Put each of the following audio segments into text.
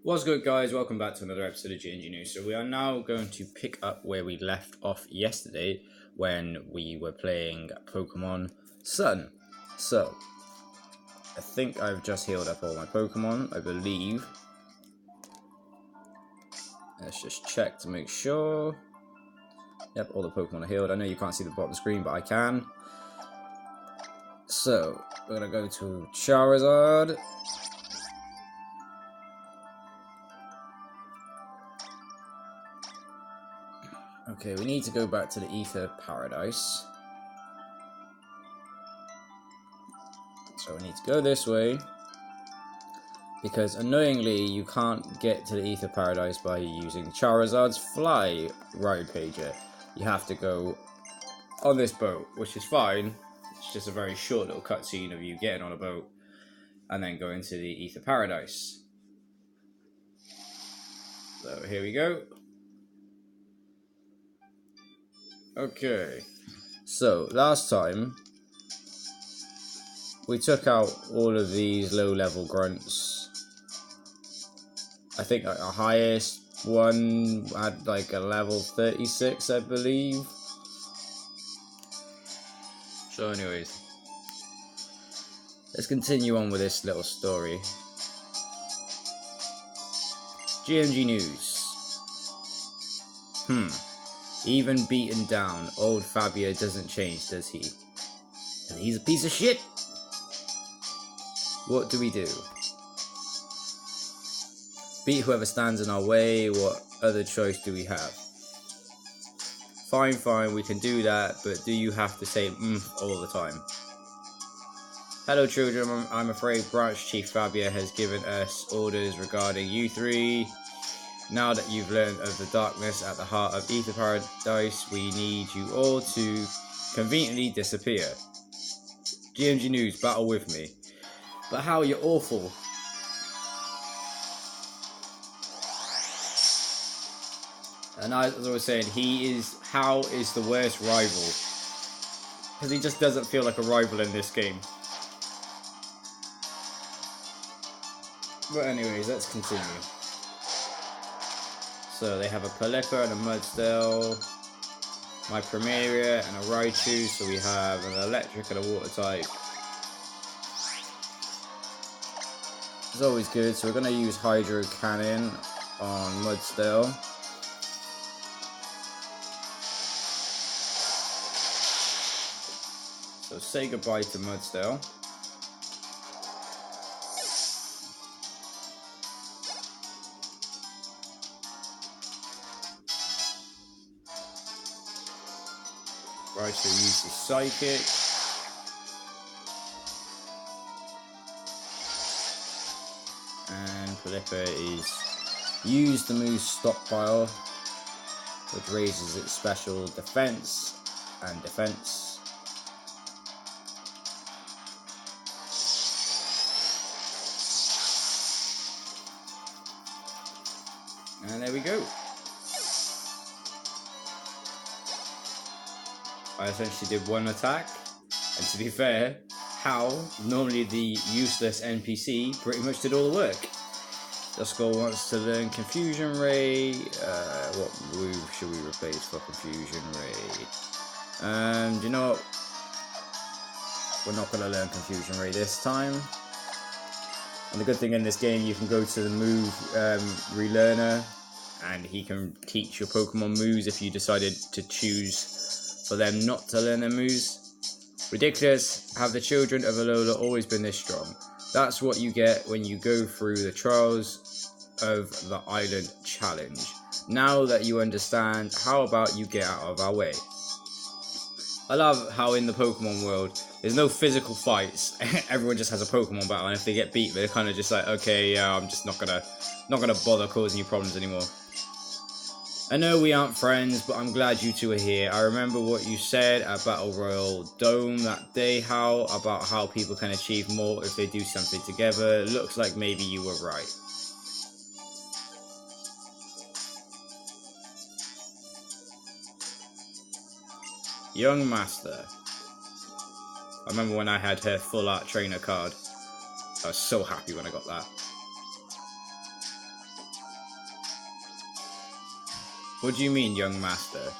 What's good, guys? Welcome back to another episode of GNG News. So we are now going to pick up where we left off yesterday when we were playing Pokemon Sun. So, I think I've just healed up all my Pokemon, I believe. Let's just check to make sure. Yep, all the Pokemon are healed. I know you can't see the bottom of the screen, but I can. So, we're going to go to Charizard. Okay, we need to go back to the Ether Paradise. So we need to go this way. Because annoyingly, you can't get to the Ether Paradise by using Charizard's Fly Ride Pager. You have to go on this boat, which is fine. It's just a very short little cutscene of you getting on a boat and then going to the Ether Paradise. So here we go. Okay, so last time we took out all of these low-level grunts. I think our highest one had like a level 36, I believe. So anyways, let's continue on with this little story. GMG News. Even beaten down, old Fabio doesn't change, does he? And he's a piece of shit! What do we do? Beat whoever stands in our way, what other choice do we have? Fine, we can do that, but do you have to say all the time? Hello children, I'm afraid Branch Chief Fabio has given us orders regarding you three. Now that you've learned of the darkness at the heart of Ether Paradise, we need you all to conveniently disappear. GMG News, battle with me. But how, you're awful. And as I was saying, Hal is the worst rival. Because he just doesn't feel like a rival in this game. But anyways, let's continue. So they have a Pelipper and a Mudsdale, my Primaria and a Raichu, so we have an Electric and a Water type. It's always good, so we're going to use Hydro Cannon on Mudsdale. So say goodbye to Mudsdale. Raichu uses Psychic. And Pelipper is used to move Stockpile, which raises its special defense and defense. And there we go. I essentially did one attack, and to be fair, Hal, normally the useless NPC, pretty much did all the work. Duskull wants to learn Confusion Ray. What move should we replace for Confusion Ray? Do you know what? We're not going to learn Confusion Ray this time. And the good thing in this game, you can go to the move relearner, and he can teach your Pokemon moves if you decided to choose for them not to learn their moves. Ridiculous. Have the children of Alola always been this strong? That's what you get when you go through the trials of the Island Challenge. Now that you understand, how about you get out of our way? I love how in the Pokemon world, there's no physical fights. Everyone just has a Pokemon battle, and if they get beat, they're kind of just like, okay, yeah, I'm just not gonna bother causing you problems anymore. I know we aren't friends, but I'm glad you two are here. I remember what you said at Battle Royal Dome that day, Hal, about how people can achieve more if they do something together. Looks like maybe you were right. Young Master. I remember when I had her full art trainer card. I was so happy when I got that. What do you mean, young master?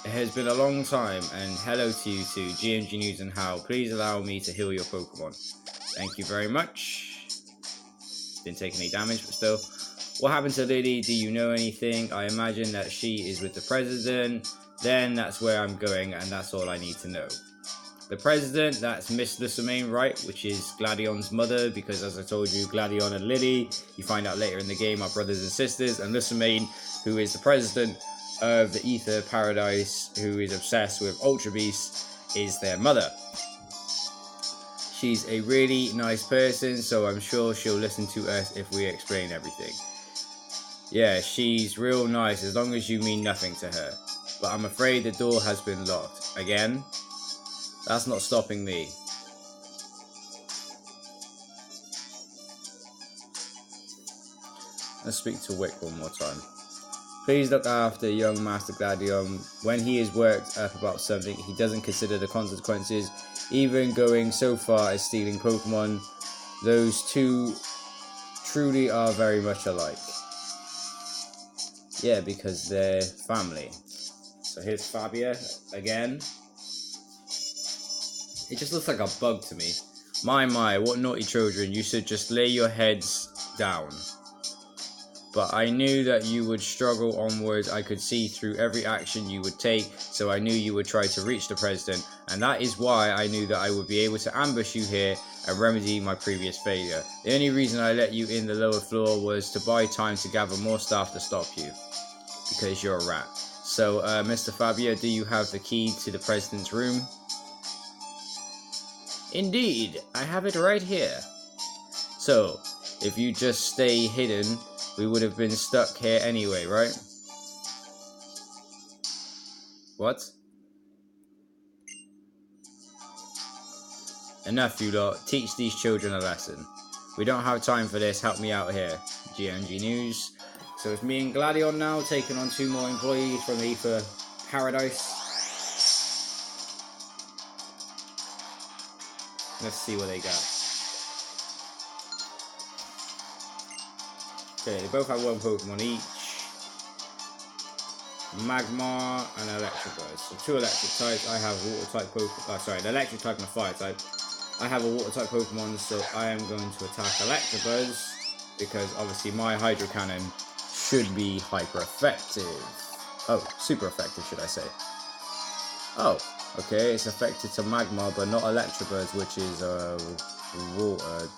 It has been a long time, and hello to you too, GMG News and How. Please allow me to heal your Pokemon. Thank you very much. Didn't take any damage, but still. What happened to Lily? Do you know anything? I imagine that she is with the president. Then that's where I'm going, and that's all I need to know. The president, that's Miss Lucamaine, right? Which is Gladion's mother, because as I told you, Gladion and Lily, you find out later in the game, are brothers and sisters. And Lucamaine, who is the president of the Ether Paradise, who is obsessed with Ultra Beast, is their mother. She's a really nice person, so I'm sure she'll listen to us if we explain everything. Yeah, she's real nice as long as you mean nothing to her. But I'm afraid the door has been locked. Again? That's not stopping me. Let's speak to Wick one more time. Please look after young Master Gladion. When he is worked up about something, he doesn't consider the consequences, even going so far as stealing Pokemon. Those two truly are very much alike. Yeah, because they're family. So here's Fabia again. It just looks like a bug to me. My, what naughty children. You should just lay your heads down. But I knew that you would struggle onwards. I could see through every action you would take, so I knew you would try to reach the president, and that is why I knew that I would be able to ambush you here and remedy my previous failure. The only reason I let you in the lower floor was to buy time to gather more staff to stop you, because you're a rat. So, Mr. Fabio, do you have the key to the president's room? Indeed, I have it right here. So, if you just stay hidden, we would have been stuck here anyway, right? What? Enough, you lot. Teach these children a lesson. We don't have time for this. Help me out here. GMG News. So it's me and Gladion now, taking on 2 more employees from the Ether Paradise. Let's see what they got. Okay, they both have 1 Pokemon each. Magmar and Electabuzz. So 2 electric types. I have water type Pokemon. Sorry, the electric type and a fire type. I have a water type Pokemon, so I am going to attack Electabuzz because obviously my Hydro Cannon should be hyper effective. Oh, super effective, should I say? Oh, okay, it's effective to Magmar, but not Electabuzz, which is water.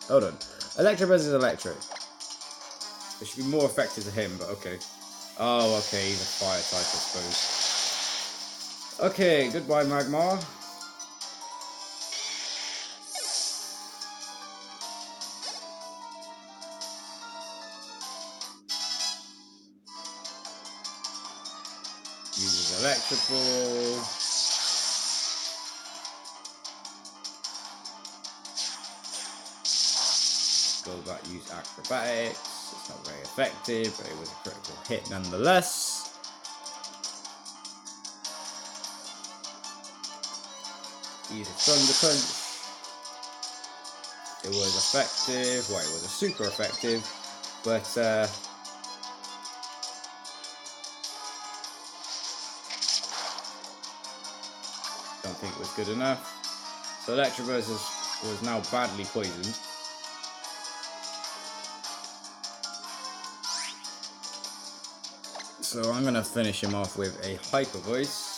Hold on, Electabuzz is electric. It should be more effective to him, but okay. Oh, okay, he's a fire type, I suppose. Okay, goodbye, Magmar. Uses electric ball. Go back, use acrobatics. It's not very effective, but it was a critical hit nonetheless. Use a Thunder Punch. It was effective. Well, it was a super effective, but don't think it was good enough. So Electabuzz was now badly poisoned. So I'm going to finish him off with a Hyper Voice.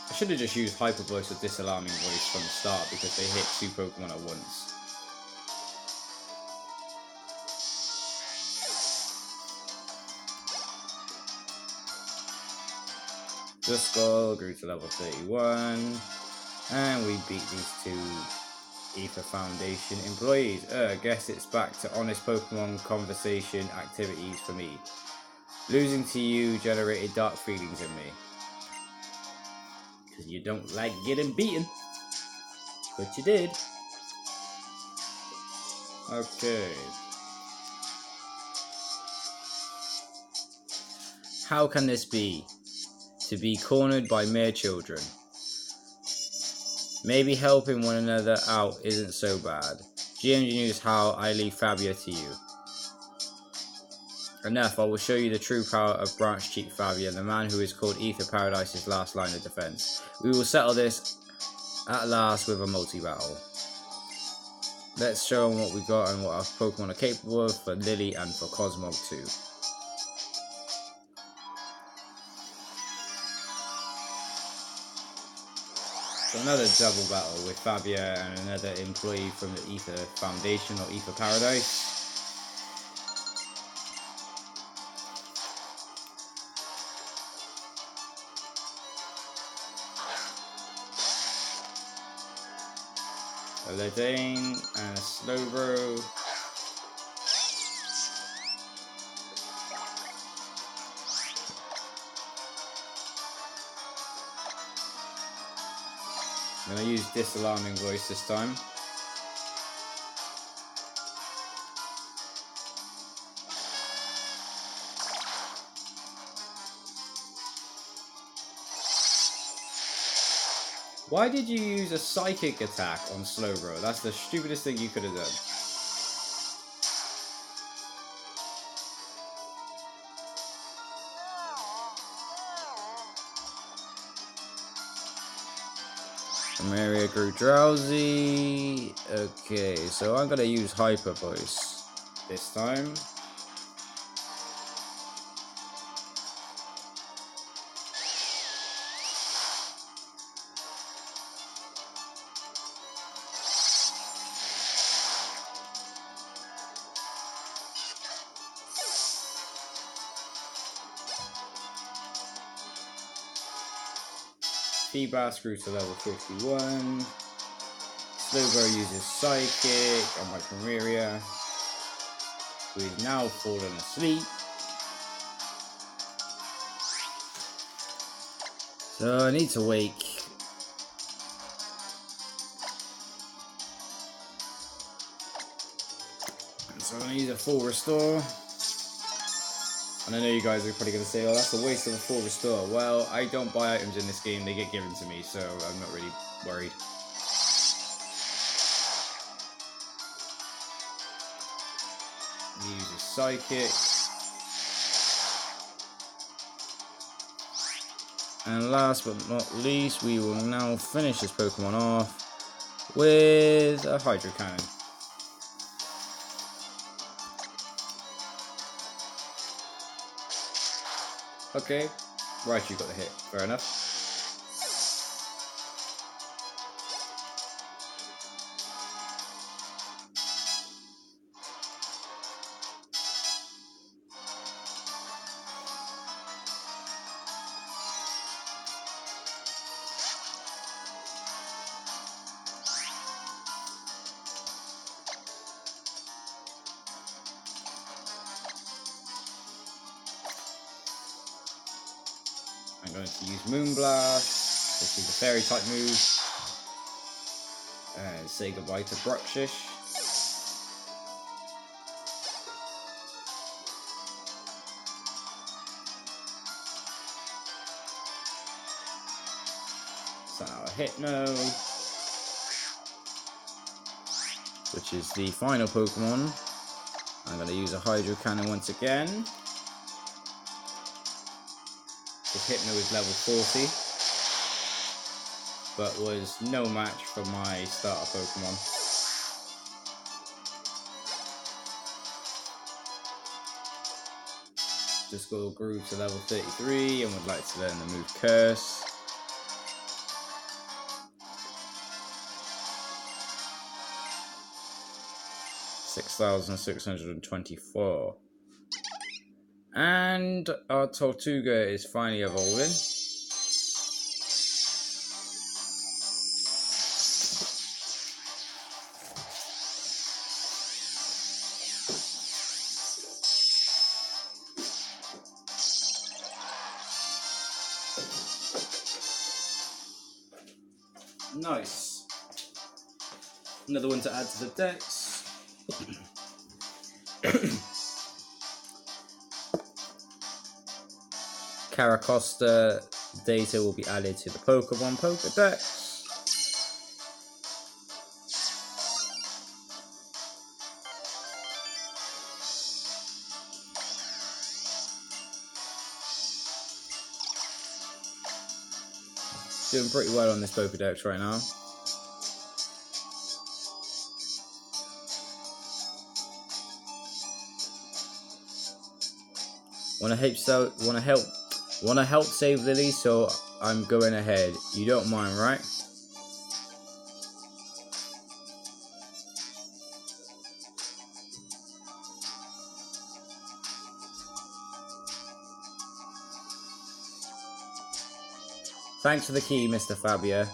I should have just used Hyper Voice or Disalarming Voice from the start because they hit 2 Pokemon at once. Duskull grew to level 31, and we beat these 2 Ether Foundation employees. I guess it's back to honest Pokemon conversation activities for me. Losing to you generated dark feelings in me. Because you don't like getting beaten. But you did. Okay. How can this be? To be cornered by mere children. Maybe helping one another out isn't so bad. GM news how I leave Fabia to you. Enough, I will show you the true power of Branch Cheek Fabia, the man who is called Ether Paradise's last line of defense. We will settle this at last with a multi-battle. Let's show them what we got and what our Pokemon are capable of for Lily and for Cosmog too. So another double battle with Fabia and another employee from the Ether Foundation or Ether Paradise. A Ledane and a Slowbro. I'm going to use Disalarming Voice this time. Why did you use a Psychic attack on Slowbro? That's the stupidest thing you could have done. Maria grew drowsy. Okay, so I'm gonna use Hyper Voice this time. Feebas grew to level 51. Slowbro uses Psychic on my Primaria, who is now fallen asleep. So I need to wake. So I'm going to use a full restore. And I know you guys are probably going to say, oh, that's a waste of a full restore. Well, I don't buy items in this game, they get given to me, so I'm not really worried. He uses Psychic. And last but not least, we will now finish this Pokemon off with a Hydro Cannon. Okay, right, you got the hit. Fair enough. I'm going to use Moonblast, which is a fairy type move, and say goodbye to Bruxish. So now a Hypno, which is the final Pokemon. I'm going to use a Hydro Cannon once again. This Hypno is level 40, but was no match for my starter Pokemon. Discord grew to level 33 and would like to learn the move Curse. $6,624. And our Tortuga is finally evolving. Nice. Another one to add to the decks. Caracosta data will be added to the Pokemon Pokedex. Doing pretty well on this Pokédex right now. Wanna help save Lily, so I'm going ahead. You don't mind, right? Thanks for the key, Mr. Fabia.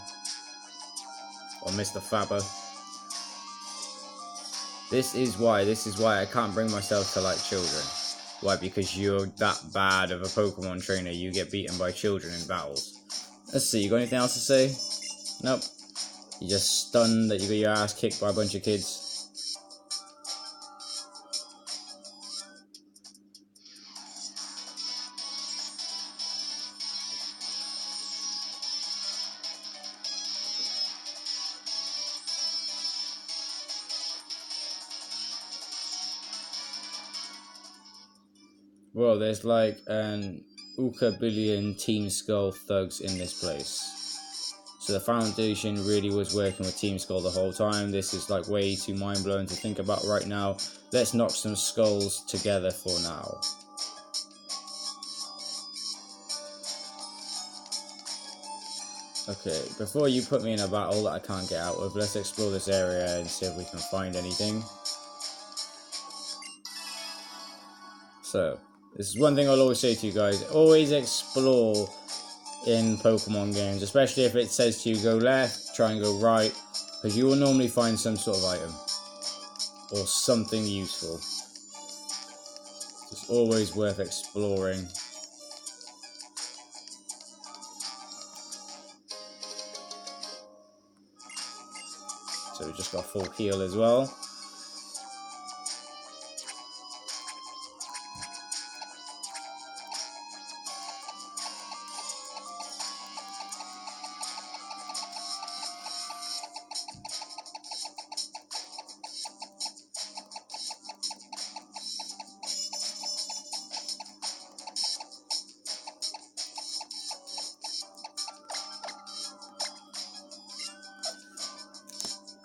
Or Mr. Fabber. This is why I can't bring myself to like children. Why? Because you're that bad of a Pokemon trainer, you get beaten by children in battles. Let's see, you got anything else to say? Nope. You just stunned that you got your ass kicked by a bunch of kids. Well, there's like an billion Team Skull thugs in this place. So the Foundation really was working with Team Skull the whole time. This is like way too mind-blowing to think about right now. Let's knock some skulls together for now. Okay, before you put me in a battle that I can't get out of, let's explore this area and see if we can find anything. So, this is one thing I'll always say to you guys. Always explore in Pokemon games, especially if it says to you go left, try and go right, because you will normally find some sort of item or something useful. It's always worth exploring. So we just got full heal as well.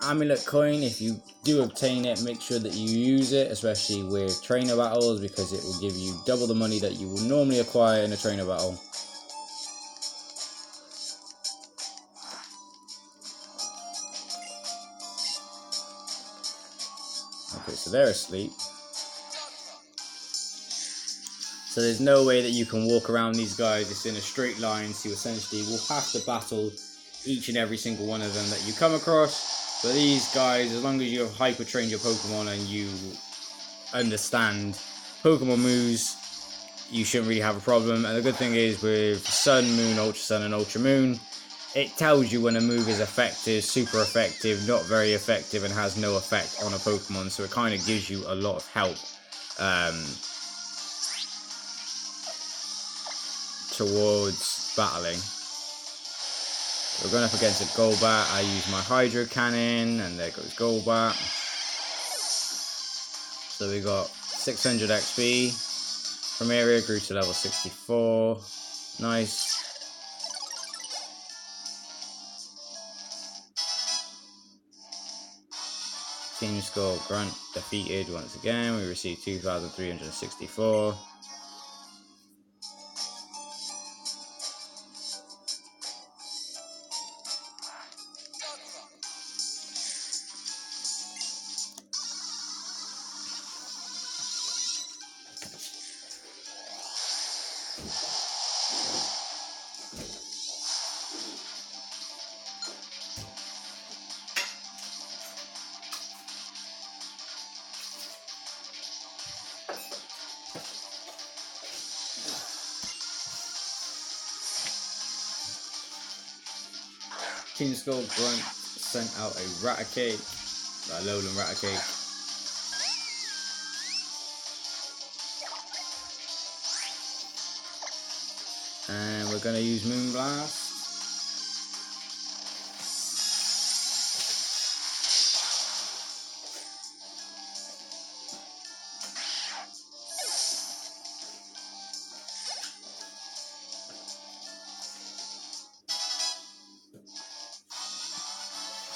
Amulet coin, if you do obtain it, make sure that you use it, especially with trainer battles, because it will give you double the money that you will normally acquire in a trainer battle. Okay, so they're asleep. So there's no way that you can walk around these guys. It's in a straight line, so you essentially will have to battle each and every single one of them that you come across. But these guys, as long as you have hyper trained your Pokemon and you understand Pokemon moves, you shouldn't really have a problem. And the good thing is with Sun, Moon, Ultra Sun and Ultra Moon, it tells you when a move is effective, super effective, not very effective, and has no effect on a Pokemon. So it kind of gives you a lot of help towards battling. We're going up against a Golbat. I use my Hydro Cannon, and there goes Golbat. So we got 600 XP. From area grew to level 64. Nice. Team Skull Grunt defeated once again. We received 2,364. Team Skull Grunt sent out a Raticate, a Lowland Raticate. And we're going to use Moonblast.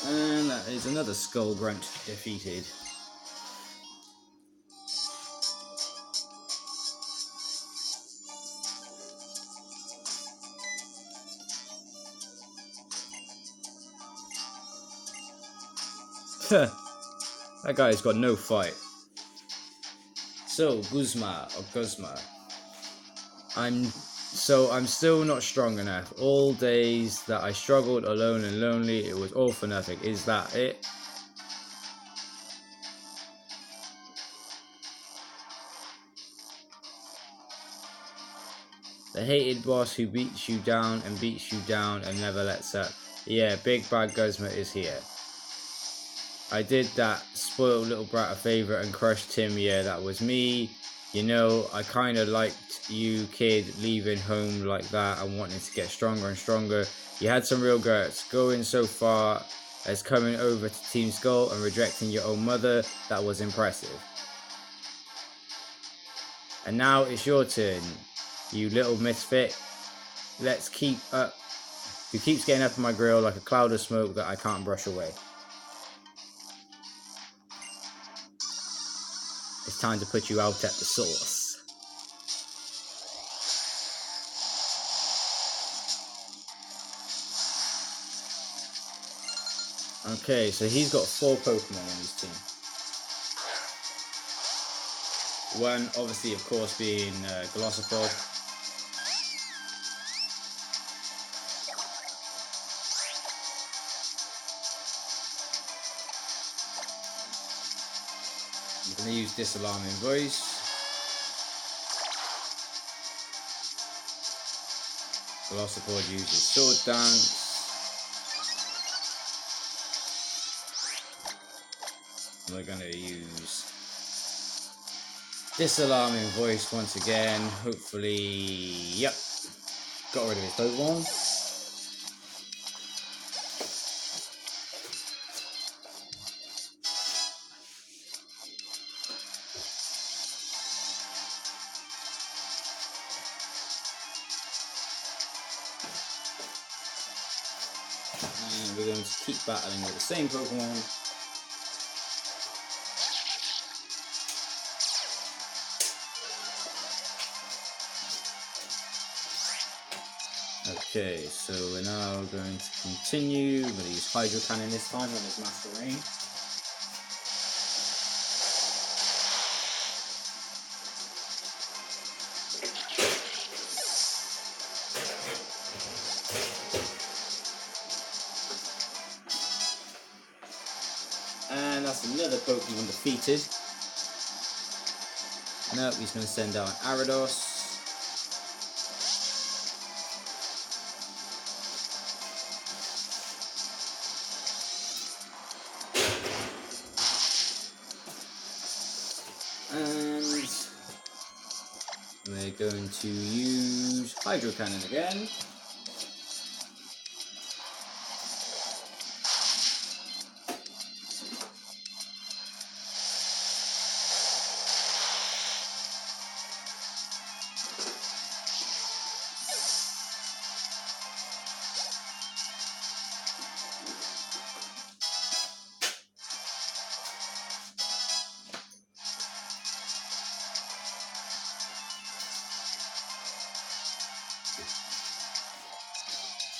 And that is another Skull Grunt defeated. That guy's got no fight. So, Guzma. I'm still not strong enough. All days that I struggled alone and lonely, it was all for nothing. Is that it? The hated boss who beats you down and never lets up. Yeah, Big Bad Guzma is here. I did that spoiled little brat a favour and crushed him. Yeah, that was me. You know, I kinda liked you, kid, leaving home like that and wanting to get stronger and stronger. You had some real guts, going so far as coming over to Team Skull and rejecting your own mother. That was impressive. And now it's your turn, you little misfit. Let's keep up. Who keeps getting up in my grill like a cloud of smoke that I can't brush away. It's time to put you out at the source. Okay, so he's got 4 Pokemon on his team. One, obviously, of course, being Glossopod. I'm going to use Disalarming Voice. Glossopod uses Sword Dance. We're going to use Disalarming Voice once again. Hopefully, yep, got rid of his Pokemon. And we're going to keep battling with the same Pokemon. Okay, so we're now going to continue. We're going to use Hydro Cannon this time on his Master Rain. And that's another Pokemon defeated. Nope, he's going to send out an Ariados. And we're going to use Hydro Cannon again.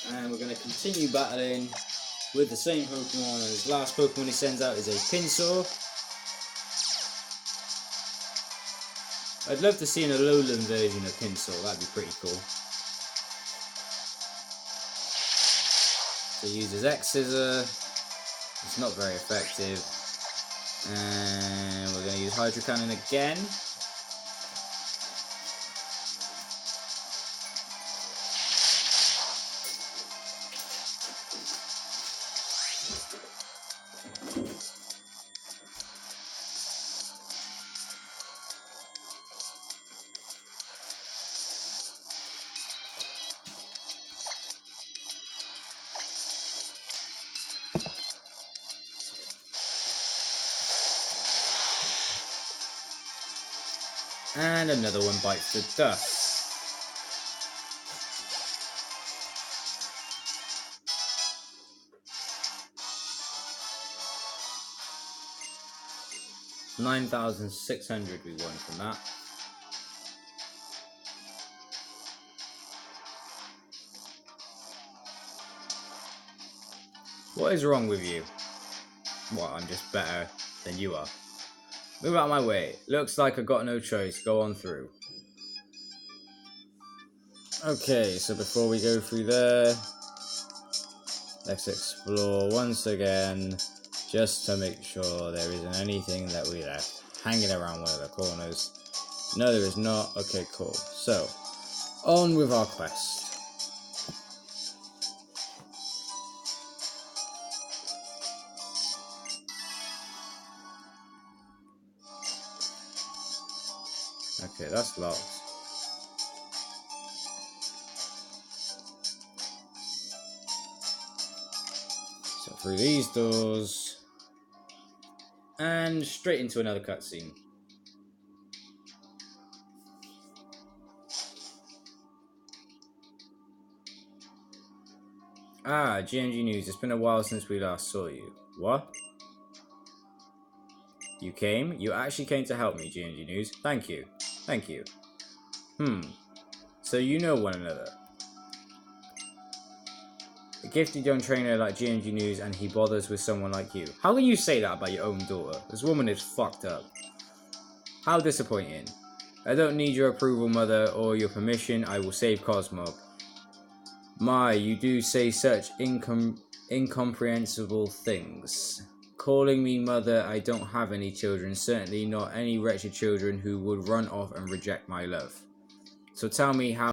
And we're going to continue battling with the same Pokemon, and his last Pokemon he sends out is a Pinsir. I'd love to see an Alolan version of Pinsir, that'd be pretty cool. So he uses X-Scissor, it's not very effective. And we're going to use Hydro Cannon again. And another one bites the dust. 9,600 we won from that. What is wrong with you? What, I'm just better than you are? Move out of my way. Looks like I got no choice. Go on through. Okay, so before we go through there, let's explore once again, just to make sure there isn't anything that we left hanging around one of the corners. No, there is not. Okay, cool. So, on with our quest. Okay, that's locked. So through these doors, and straight into another cutscene. Ah, GMG News, it's been a while since we last saw you. What? You came? You actually came to help me, GMG News. Thank you. Thank you. So you know one another. A gifted young trainer like GMG News, and he bothers with someone like you. How can you say that about your own daughter? This woman is fucked up. How disappointing. I don't need your approval, mother, or your permission. I will save Cosmo. My, you do say such incomprehensible things. Calling me mother, I don't have any children, certainly not any wretched children who would run off and reject my love. So tell me how